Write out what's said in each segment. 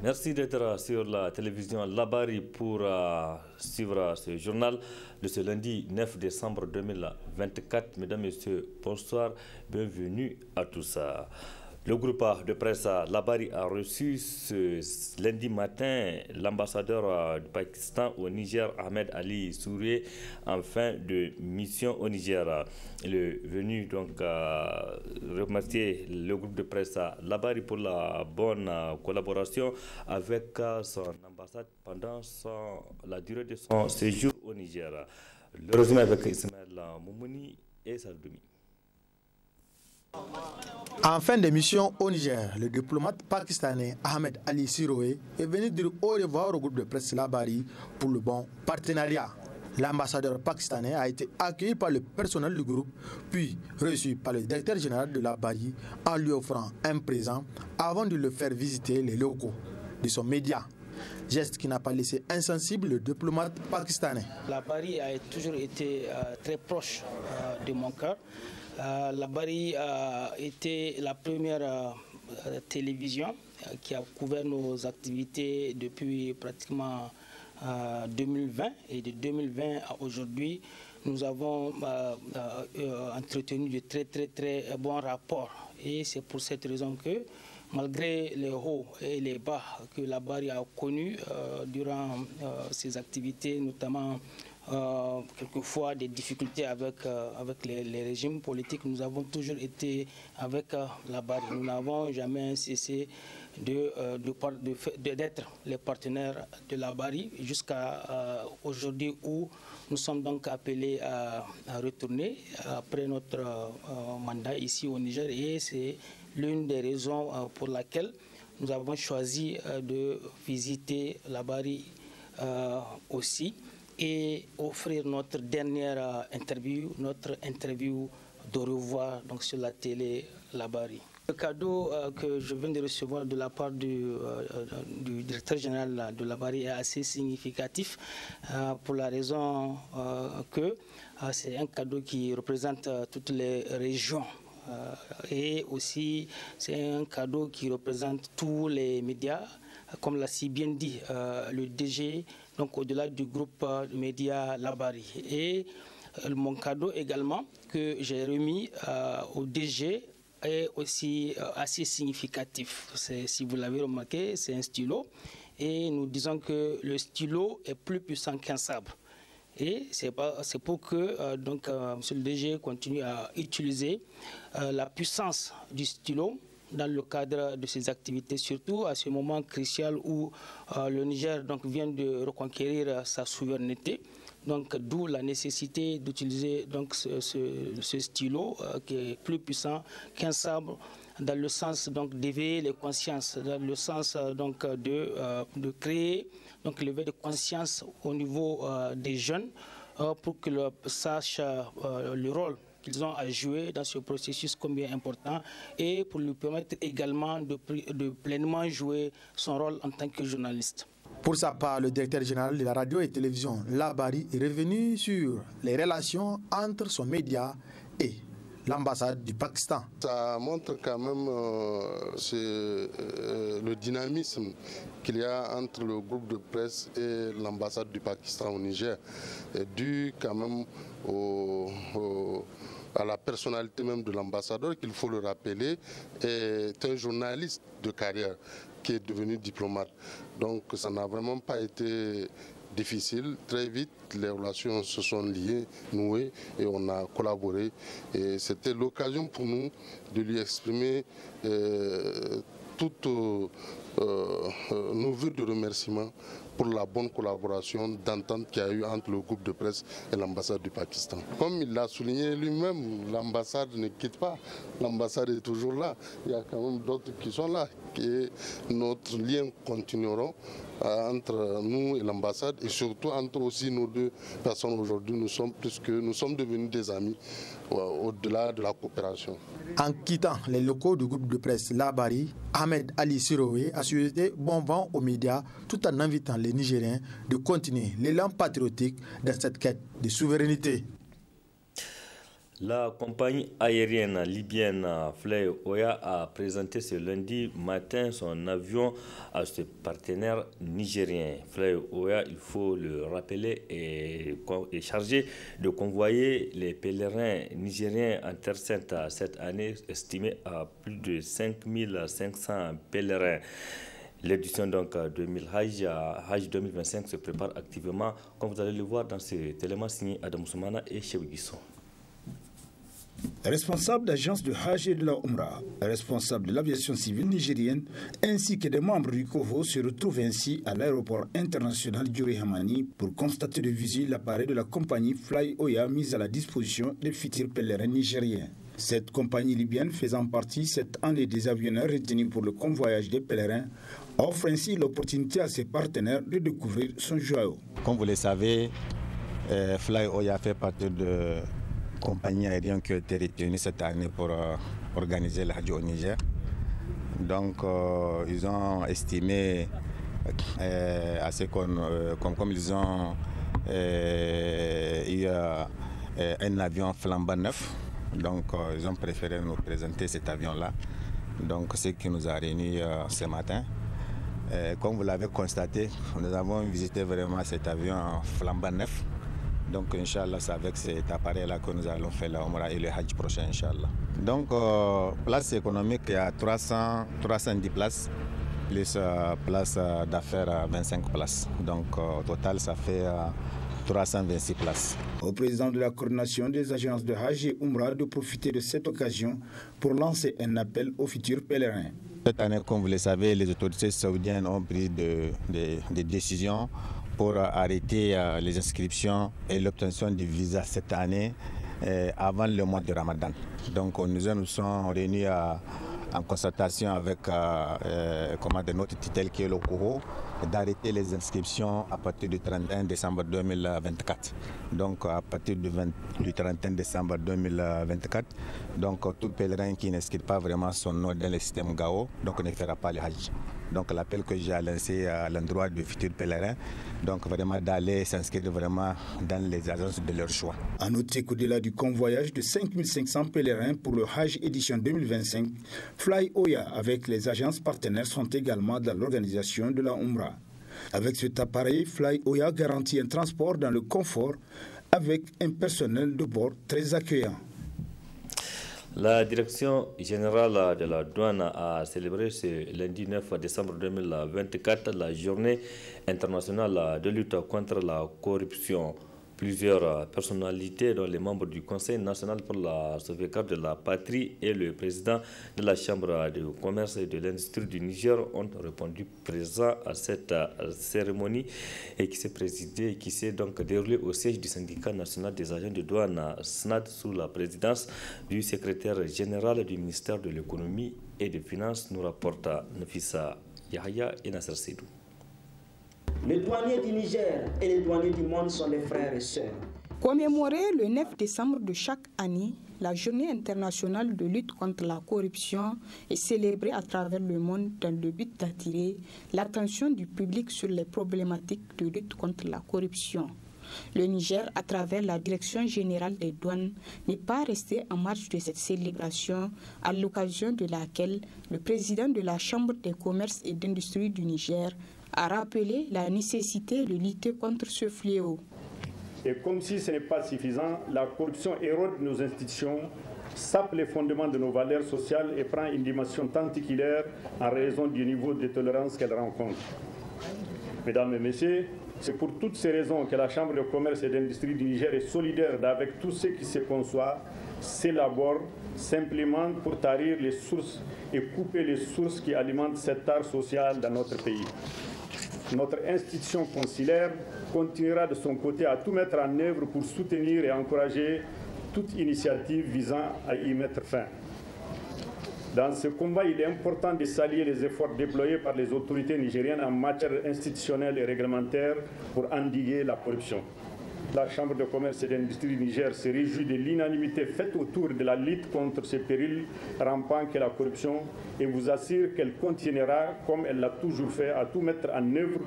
Merci d'être sur la télévision Labari pour suivre ce journal de ce lundi 9 décembre 2024. Mesdames, Messieurs, bonsoir, bienvenue à tous. Le groupe de presse Labari a reçu ce lundi matin l'ambassadeur du Pakistan au Niger, Ahmed Ali Sourié, en fin de mission au Niger. Il est venu donc remercier le groupe de presse Labari pour la bonne collaboration avec son ambassade pendant la durée de son séjour au Niger. Le résumé avec Ismaël Moumouni et Saldoumi. En fin de mission au Niger, le diplomate pakistanais Ahmed Ali Sourié est venu dire au revoir au groupe de presse Labari pour le bon partenariat. L'ambassadeur pakistanais a été accueilli par le personnel du groupe, puis reçu par le directeur général de Labari en lui offrant un présent avant de le faire visiter les locaux de son média. Geste qui n'a pas laissé insensible le diplomate pakistanais. Labari a toujours été très proche de mon cœur. Labari a été la première télévision qui a couvert nos activités depuis pratiquement 2020, et de 2020 à aujourd'hui, nous avons entretenu de très bons rapports, et c'est pour cette raison que malgré les hauts et les bas que Labari a connus durant ses activités, notamment quelquefois des difficultés avec les régimes politiques, nous avons toujours été avec Labari. Nous n'avons jamais cessé d'être les partenaires de Labari jusqu'à aujourd'hui, où nous sommes donc appelés à retourner après notre mandat ici au Niger, et c'est l'une des raisons pour laquelle nous avons choisi de visiter Labari aussi, et offrir notre dernière interview, notre interview de revoir donc sur la télé Labari. Le cadeau que je viens de recevoir de la part du directeur général de Labari est assez significatif pour la raison que c'est un cadeau qui représente toutes les régions. Et aussi c'est un cadeau qui représente tous les médias, comme l'a si bien dit le DG, donc au-delà du groupe média Labari. Et mon cadeau également que j'ai remis au DG est aussi assez significatif. Si vous l'avez remarqué, c'est un stylo, et nous disons que le stylo est plus puissant qu'un sabre. Et c'est pour que monsieur le DG continue à utiliser la puissance du stylo dans le cadre de ses activités, surtout à ce moment crucial où le Niger vient de reconquérir sa souveraineté. Donc d'où la nécessité d'utiliser ce stylo qui est plus puissant qu'un sabre, dans le sens d'éveiller les consciences, dans le sens de créer l'éveil de conscience au niveau des jeunes pour qu'ils sachent le rôle qu'ils ont à jouer dans ce processus combien important, et pour lui permettre également de pleinement jouer son rôle en tant que journaliste. Pour sa part, le directeur général de la radio et télévision Labari est revenu sur les relations entre son média et l'ambassade du Pakistan. Ça montre quand même le dynamisme qu'il y a entre le groupe de presse et l'ambassade du Pakistan au Niger, dû quand même à la personnalité même de l'ambassadeur, qu'il faut le rappeler, est un journaliste de carrière qui est devenu diplomate. Donc ça n'a vraiment pas été difficile. Très vite, les relations se sont liées, nouées, et on a collaboré. Et c'était l'occasion pour nous de lui exprimer toutes nos vœux de remerciement pour la bonne collaboration d'entente qu'il y a eu entre le groupe de presse et l'ambassade du Pakistan. Comme il l'a souligné lui-même, l'ambassade ne quitte pas, l'ambassade est toujours là. Il y a quand même d'autres qui sont là, et notre lien continuera entre nous et l'ambassade et surtout entre aussi nos deux personnes aujourd'hui. Nous sommes devenus des amis au-delà de la coopération. En quittant les locaux du groupe de presse Labari, Ahmed Ali Sirowe a souhaité bon vent aux médias tout en invitant les Nigériens de continuer l'élan patriotique dans cette quête de souveraineté. La compagnie aérienne libyenne Fly Oya a présenté ce lundi matin son avion à ses partenaires nigériens. Fly Oya, il faut le rappeler, est chargé de convoyer les pèlerins nigériens en Terre Sainte cette année, estimé à plus de 5500 pèlerins. L'édition donc 2000 Hajj 2025 se prépare activement, comme vous allez le voir dans cet élément signé Adam Soumana et Cheikh Guisson. Responsables d'agences de Hajj et de la Umrah, responsables de l'aviation civile nigérienne, ainsi que des membres du COVO se retrouvent ainsi à l'aéroport international Diori Hamani pour constater de visu l'appareil de la compagnie Fly Oya mise à la disposition des futurs pèlerins nigériens. Cette compagnie libyenne faisant partie cette année des avionneurs retenus pour le convoyage des pèlerins offre ainsi l'opportunité à ses partenaires de découvrir son joyau. Comme vous le savez, Fly Oya fait partie de compagnie aérienne qui a été retenue cette année pour organiser le Hajj au Niger. Donc, ils ont estimé, comme ils ont eu un avion flambant neuf, donc ils ont préféré nous présenter cet avion-là. Donc, ce qui nous a réunis ce matin. Comme vous l'avez constaté, nous avons visité vraiment cet avion flambant neuf. Donc, Inch'Allah, c'est avec cet appareil-là que nous allons faire la Umrah et le Hajj prochain, Inch'Allah. Donc, place économique, il y a 310 places, plus place d'affaires 25 places. Donc, au total, ça fait 326 places. Au président de la coordination des agences de Hajj et Umrah de profiter de cette occasion pour lancer un appel aux futurs pèlerins. Cette année, comme vous le savez, les autorités saoudiennes ont pris des décisions pour arrêter les inscriptions et l'obtention du visa cette année avant le mois de Ramadan. Donc nous nous sommes réunis en concertation avec notre tutelle qui est le COHO, d'arrêter les inscriptions à partir du 31 décembre 2024. Donc à partir du 31 décembre 2024, donc tout pèlerin qui n'inscrit pas vraiment son nom dans le système GAO, donc ne fera pas le Hajj. Donc l'appel que j'ai lancé à l'endroit du futur pèlerin, donc vraiment d'aller s'inscrire vraiment dans les agences de leur choix. À noter qu'au-delà du convoyage de 5500 pèlerins pour le Hajj édition 2025, Fly Oya avec les agences partenaires sont également dans l'organisation de la Umrah. Avec cet appareil, Fly Oya garantit un transport dans le confort avec un personnel de bord très accueillant. La direction générale de la douane a célébré ce lundi 9 décembre 2024 la journée internationale de lutte contre la corruption. Plusieurs personnalités, dont les membres du Conseil national pour la sauvegarde de la patrie et le président de la Chambre de commerce et de l'industrie du Niger, ont répondu présents à cette cérémonie et qui s'est donc déroulée au siège du syndicat national des agents de douane SNAD sous la présidence du secrétaire général du ministère de l'économie et des finances, nous rapporte Nafissa Yahya et Nasser Seydou. Les douaniers du Niger et les douaniers du monde sont des frères et sœurs. Commémorer le 9 décembre de chaque année, la journée internationale de lutte contre la corruption est célébrée à travers le monde dans le but d'attirer l'attention du public sur les problématiques de lutte contre la corruption. Le Niger, à travers la Direction générale des douanes, n'est pas resté en marge de cette célébration, à l'occasion de laquelle le président de la Chambre des commerces et d'industrie du Niger a rappelé la nécessité de lutter contre ce fléau. Et comme si ce n'est pas suffisant, la corruption érode nos institutions, sape les fondements de nos valeurs sociales et prend une dimension tentaculière en raison du niveau de tolérance qu'elle rencontre. Mesdames et messieurs, c'est pour toutes ces raisons que la Chambre de commerce et d'industrie du Niger est solidaire avec tous ceux qui se conçoivent, s'élaborent simplement pour tarir les sources et couper les sources qui alimentent cet art social dans notre pays. Notre institution consulaire continuera de son côté à tout mettre en œuvre pour soutenir et encourager toute initiative visant à y mettre fin. Dans ce combat, il est important de saluer les efforts déployés par les autorités nigériennes en matière institutionnelle et réglementaire pour endiguer la corruption. La Chambre de commerce et d'industrie du Niger se réjouit de l'unanimité faite autour de la lutte contre ces périls rampants qu'est la corruption et vous assure qu'elle continuera, comme elle l'a toujours fait, à tout mettre en œuvre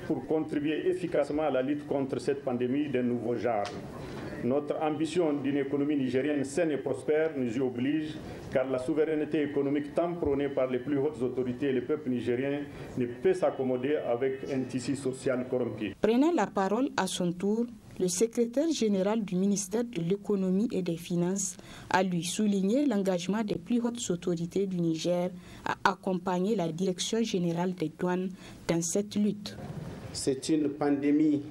pour contribuer efficacement à la lutte contre cette pandémie d'un nouveau genre. Notre ambition d'une économie nigérienne saine et prospère nous y oblige, car la souveraineté économique tant prônée par les plus hautes autorités et le peuple nigérien ne peut s'accommoder avec un tissu social corrompu. Prenant la parole à son tour, le secrétaire général du ministère de l'économie et des finances a lui souligné l'engagement des plus hautes autorités du Niger à accompagner la direction générale des douanes dans cette lutte. C'est une pandémie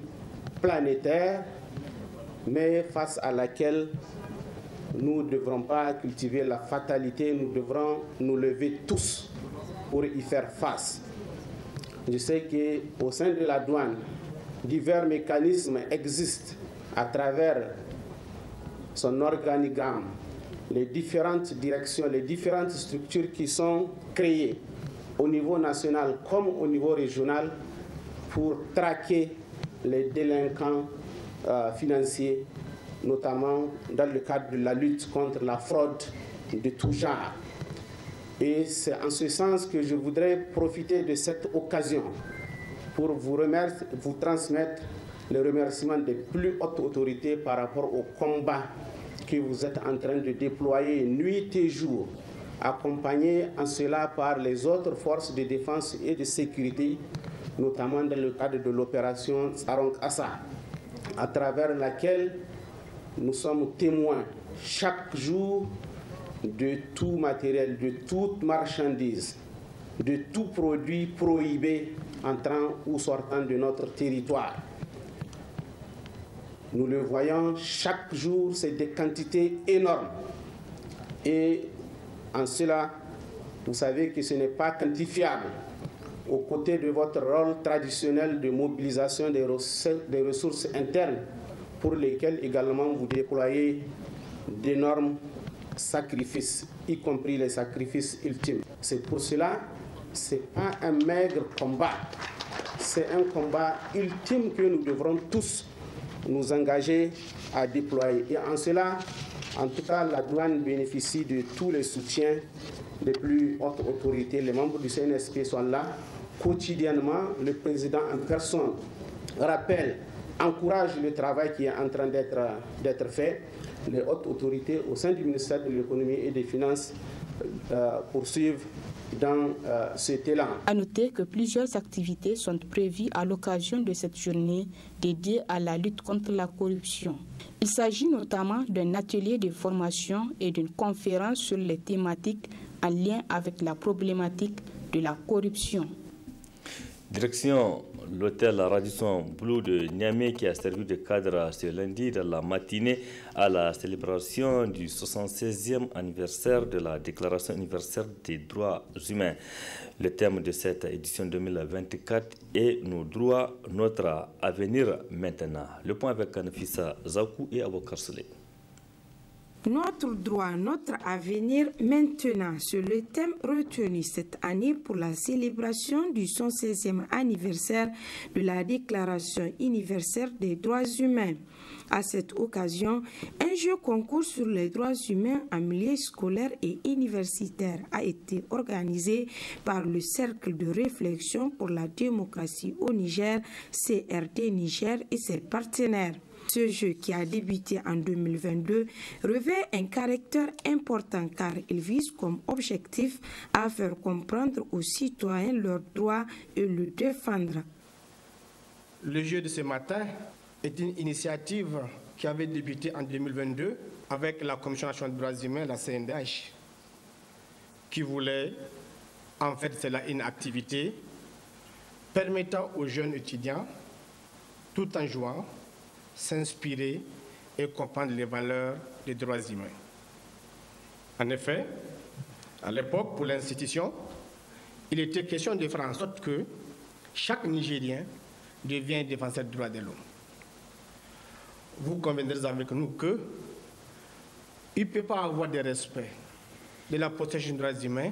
planétaire, mais face à laquelle nous ne devrons pas cultiver la fatalité, nous devrons nous lever tous pour y faire face. Je sais qu'au sein de la douane, divers mécanismes existent à travers son organigramme, les différentes directions, les différentes structures qui sont créées au niveau national comme au niveau régional pour traquer les délinquants financiers, notamment dans le cadre de la lutte contre la fraude de tout genre. Et c'est en ce sens que je voudrais profiter de cette occasion pour vous transmettre les remerciements des plus hautes autorités par rapport au combat que vous êtes en train de déployer nuit et jour, accompagné en cela par les autres forces de défense et de sécurité, notamment dans le cadre de l'opération Tsaronk-Assa, à travers laquelle nous sommes témoins chaque jour de tout matériel, de toute marchandise, de tout produit prohibé entrant ou sortant de notre territoire. Nous le voyons chaque jour, c'est des quantités énormes. Et en cela, vous savez que ce n'est pas quantifiable. Aux côtés de votre rôle traditionnel de mobilisation des ressources internes, pour lesquelles également vous déployez d'énormes sacrifices, y compris les sacrifices ultimes. C'est pour cela, ce n'est pas un maigre combat, c'est un combat ultime que nous devrons tous nous engager à déployer. Et en cela, en tout cas, la douane bénéficie de tous les soutiens des plus hautes autorités. Les membres du CNSP sont là quotidiennement. Le président en personne rappelle, encourage le travail qui est en train d'être fait. Les hautes autorités au sein du ministère de l'économie et des finances poursuivent dans cet élan. À noter que plusieurs activités sont prévues à l'occasion de cette journée dédiée à la lutte contre la corruption. Il s'agit notamment d'un atelier de formation et d'une conférence sur les thématiques en lien avec la problématique de la corruption. Direction l'hôtel Radisson Blu de Niamey qui a servi de cadre ce lundi dans la matinée à la célébration du 76e anniversaire de la Déclaration universelle des droits humains. Le thème de cette édition 2024 est « Nos droits, notre avenir maintenant ». Le point avec Nafissa Zakou et Abokar Souley. Notre droit, notre avenir maintenant, c'est le thème retenu cette année pour la célébration du 116e anniversaire de la Déclaration universelle des droits humains. À cette occasion, un jeu concours sur les droits humains en milieu scolaire et universitaire a été organisé par le Cercle de réflexion pour la démocratie au Niger, CRD Niger et ses partenaires. Ce jeu, qui a débuté en 2022, revêt un caractère important car il vise comme objectif à faire comprendre aux citoyens leurs droits et le défendre. Le jeu de ce matin est une initiative qui avait débuté en 2022 avec la Commission nationale des droits humains, la CNDH, qui voulait, en fait, c'est là une activité permettant aux jeunes étudiants, tout en jouant, s'inspirer et comprendre les valeurs des droits humains. En effet, à l'époque, pour l'institution, il était question de faire en sorte que chaque Nigérien devienne défenseur des droits de l'homme. Vous conviendrez avec nous qu'il ne peut pas avoir de respect de la protection des droits humains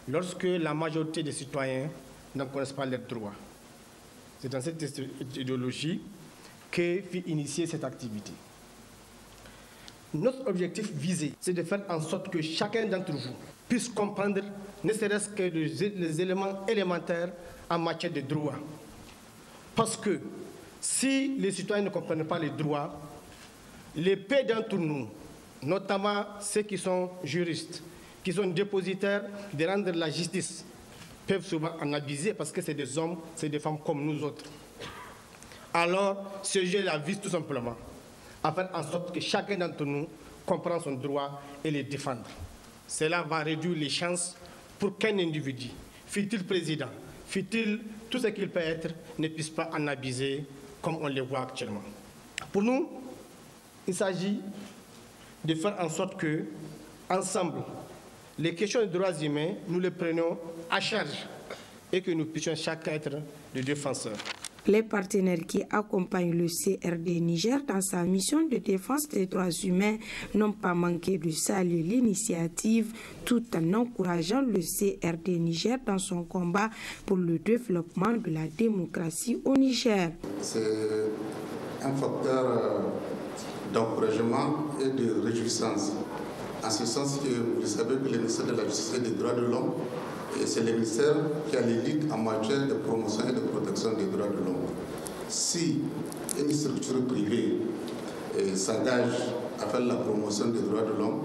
lorsque la majorité des citoyens n'en connaissent pas leurs droits. C'est dans cette idéologie que fut initiée cette activité. Notre objectif visé, c'est de faire en sorte que chacun d'entre vous puisse comprendre, ne serait-ce que les éléments élémentaires en matière de droits. Parce que si les citoyens ne comprennent pas les droits, les peu d'entre nous, notamment ceux qui sont juristes, qui sont dépositaires de rendre la justice, peuvent souvent en abuser parce que c'est des hommes, c'est des femmes comme nous autres. Alors, ce jeu-là vise tout simplement à faire en sorte que chacun d'entre nous comprenne son droit et les défendre. Cela va réduire les chances pour qu'un individu, fût-il président, fût-il tout ce qu'il peut être, ne puisse pas en abuser comme on le voit actuellement. Pour nous, il s'agit de faire en sorte que, ensemble, les questions des droits humains, nous les prenions à charge et que nous puissions chacun être des défenseurs. Les partenaires qui accompagnent le CRD Niger dans sa mission de défense des droits humains n'ont pas manqué de saluer l'initiative tout en encourageant le CRD Niger dans son combat pour le développement de la démocratie au Niger. C'est un facteur d'encouragement et de réjouissance, en ce sens que vous savez que le ministère de la Justice et des droits de l'homme, c'est le ministère qui a l'élite en matière de promotion et de protection des droits de l'homme. Si une structure privée s'engage à faire la promotion des droits de l'homme,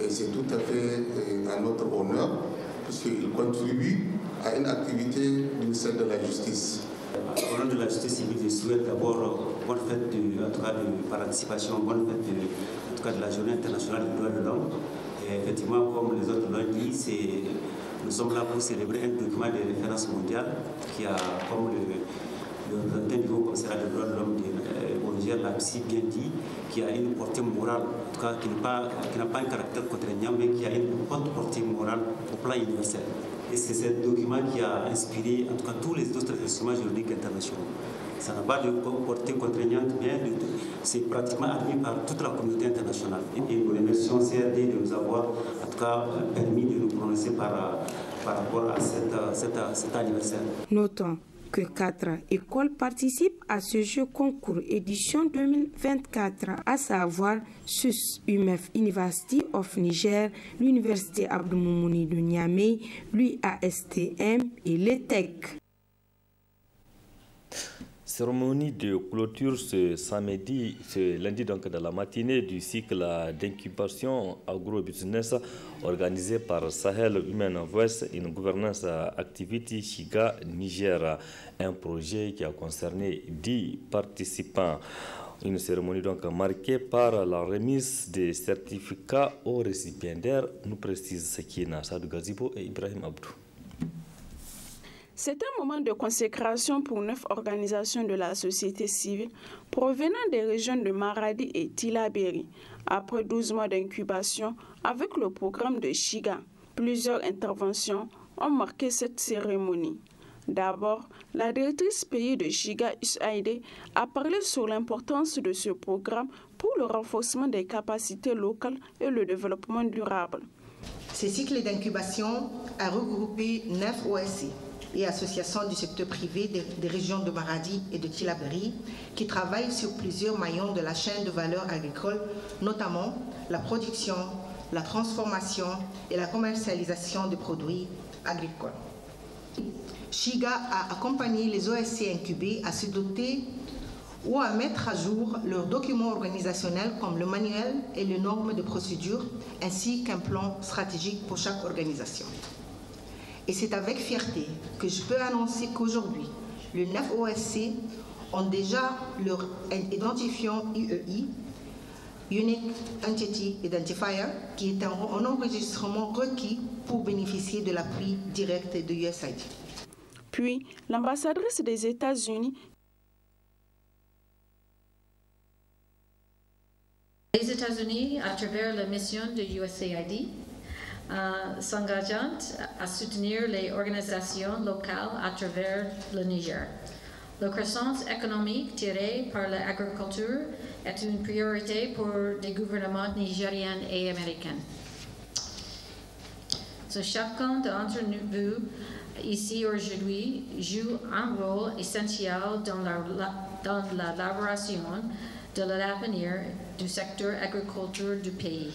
c'est tout à fait à notre honneur, puisqu'il contribue à une activité du ministère de la Justice. Au nom de la justice civile, je souhaite d'abord bonne fête de participation, bonne fête de la Journée internationale des droits de l'homme. Effectivement, comme les autres l'ont dit, nous sommes là pour célébrer un document de référence mondiale qui a, comme le représentant du Haut Commissariat des droits de l'homme au Niger l'a si bien dit, qui a une portée morale, en tout cas qui n'a pas un caractère contraignant, mais qui a une haute portée morale au plan universel. Et c'est ce document qui a inspiré, en tout cas, tous les autres instruments juridiques internationaux. Ça n'a pas de portée contraignante, mais c'est pratiquement admis par toute la communauté internationale. Et nous remercions CRD de nous avoir, en tout cas, permis de nous prononcer par rapport à cet anniversaire. Notons que 4 écoles participent à ce jeu concours édition 2024, à savoir SUS UMEF University of Niger, l'Université Abdou Moumouni de Niamey, l'UASTM et l'ETEC. Cérémonie de clôture ce lundi donc dans la matinée du cycle d'incubation agro-business organisé par Sahel Human Voice, une gouvernance activity Shiga Niger, un projet qui a concerné 10 participants. Une cérémonie donc marquée par la remise des certificats aux récipiendaires, nous précise Sekina Sadou Gazibo et Ibrahim Abdou. C'est un moment de consécration pour 9 organisations de la société civile provenant des régions de Maradi et Tillabéri, après 12 mois d'incubation avec le programme de Shiga. Plusieurs interventions ont marqué cette cérémonie. D'abord, la directrice pays de Shiga, USAID, a parlé sur l'importance de ce programme pour le renforcement des capacités locales et le développement durable. Ce cycle d'incubation a regroupé 9 OSC et associations du secteur privé des régions de Maradi et de Tillabéri qui travaillent sur plusieurs maillons de la chaîne de valeur agricole, notamment la production, la transformation et la commercialisation des produits agricoles. Shiga a accompagné les OSC incubés à se doter ou à mettre à jour leurs documents organisationnels comme le manuel et les normes de procédure, ainsi qu'un plan stratégique pour chaque organisation. Et c'est avec fierté que je peux annoncer qu'aujourd'hui, les 9 OSC ont déjà leur identifiant UEI, Unique Entity Identifier, qui est un enregistrement requis pour bénéficier de l'appui direct de USAID. Puis, l'ambassadrice des États-Unis Les États-Unis, à travers la mission de USAID, s'engagent à soutenir les organisations locales à travers le Niger. La croissance économique tirée par l'agriculture est une priorité pour les gouvernements nigériens et américains. So chacun d'entre vous ici aujourd'hui joue un rôle essentiel dans l'élaboration de l'avenir du secteur agriculture du pays.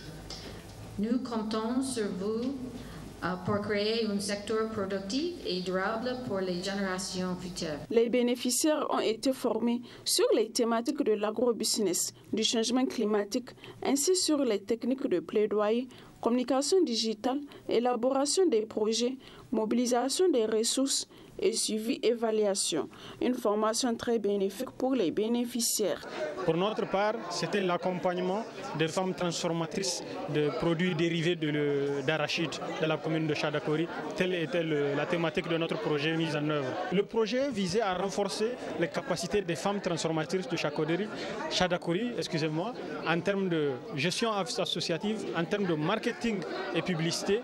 Nous comptons sur vous pour créer un secteur productif et durable pour les générations futures. Les bénéficiaires ont été formés sur les thématiques de l'agrobusiness, du changement climatique, ainsi sur les techniques de plaidoyer, communication digitale, élaboration des projets, mobilisation des ressources et suivi-évaluation. Une formation très bénéfique pour les bénéficiaires. Pour notre part, c'était l'accompagnement des femmes transformatrices de produits dérivés d'arachide de la commune de Chadakori. Telle était la thématique de notre projet mis en œuvre. Le projet visait à renforcer les capacités des femmes transformatrices de Chadakori, en termes de gestion associative, en termes de marketing et publicité,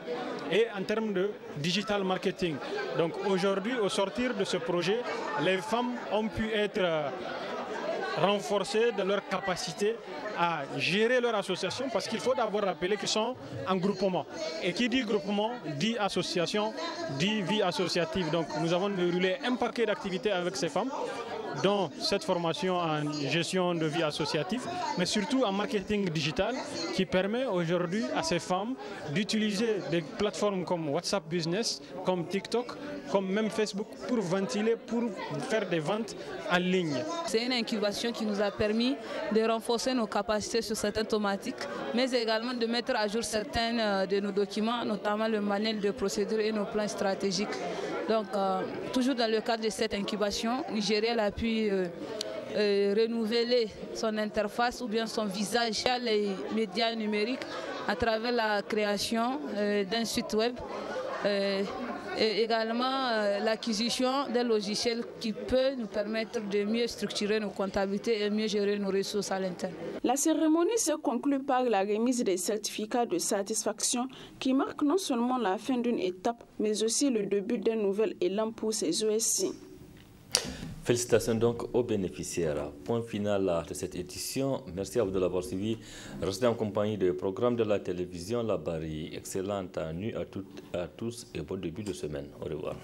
et en termes de digital marketing. Donc aujourd'hui, au sortir de ce projet, les femmes ont pu être renforcées de leur capacité à gérer leur association, parce qu'il faut d'abord rappeler qu'ils sont en groupement. Et qui dit groupement, dit association, dit vie associative. Donc nous avons déroulé un paquet d'activités avec ces femmes, dont cette formation en gestion de vie associative, mais surtout en marketing digital, qui permet aujourd'hui à ces femmes d'utiliser des plateformes comme WhatsApp Business, comme TikTok, comme même Facebook, pour ventiler, pour faire des ventes en ligne. C'est une incubation qui nous a permis de renforcer nos capacités sur certaines thématiques, mais également de mettre à jour certains de nos documents, notamment le manuel de procédure et nos plans stratégiques. Donc, toujours dans le cadre de cette incubation, Nigériel a pu renouveler son interface ou bien son visage à les médias numériques à travers la création d'un site web et également l'acquisition d'un logiciel qui peut nous permettre de mieux structurer nos comptabilités et mieux gérer nos ressources à l'interne. La cérémonie se conclut par la remise des certificats de satisfaction qui marquent non seulement la fin d'une étape, mais aussi le début d'un nouvel élan pour ces OSC. Félicitations donc aux bénéficiaires. Point final de cette édition. Merci à vous de l'avoir suivi. Restez en compagnie des programmes de la télévision Labari. Excellente nuit à toutes et à tous et bon début de semaine. Au revoir.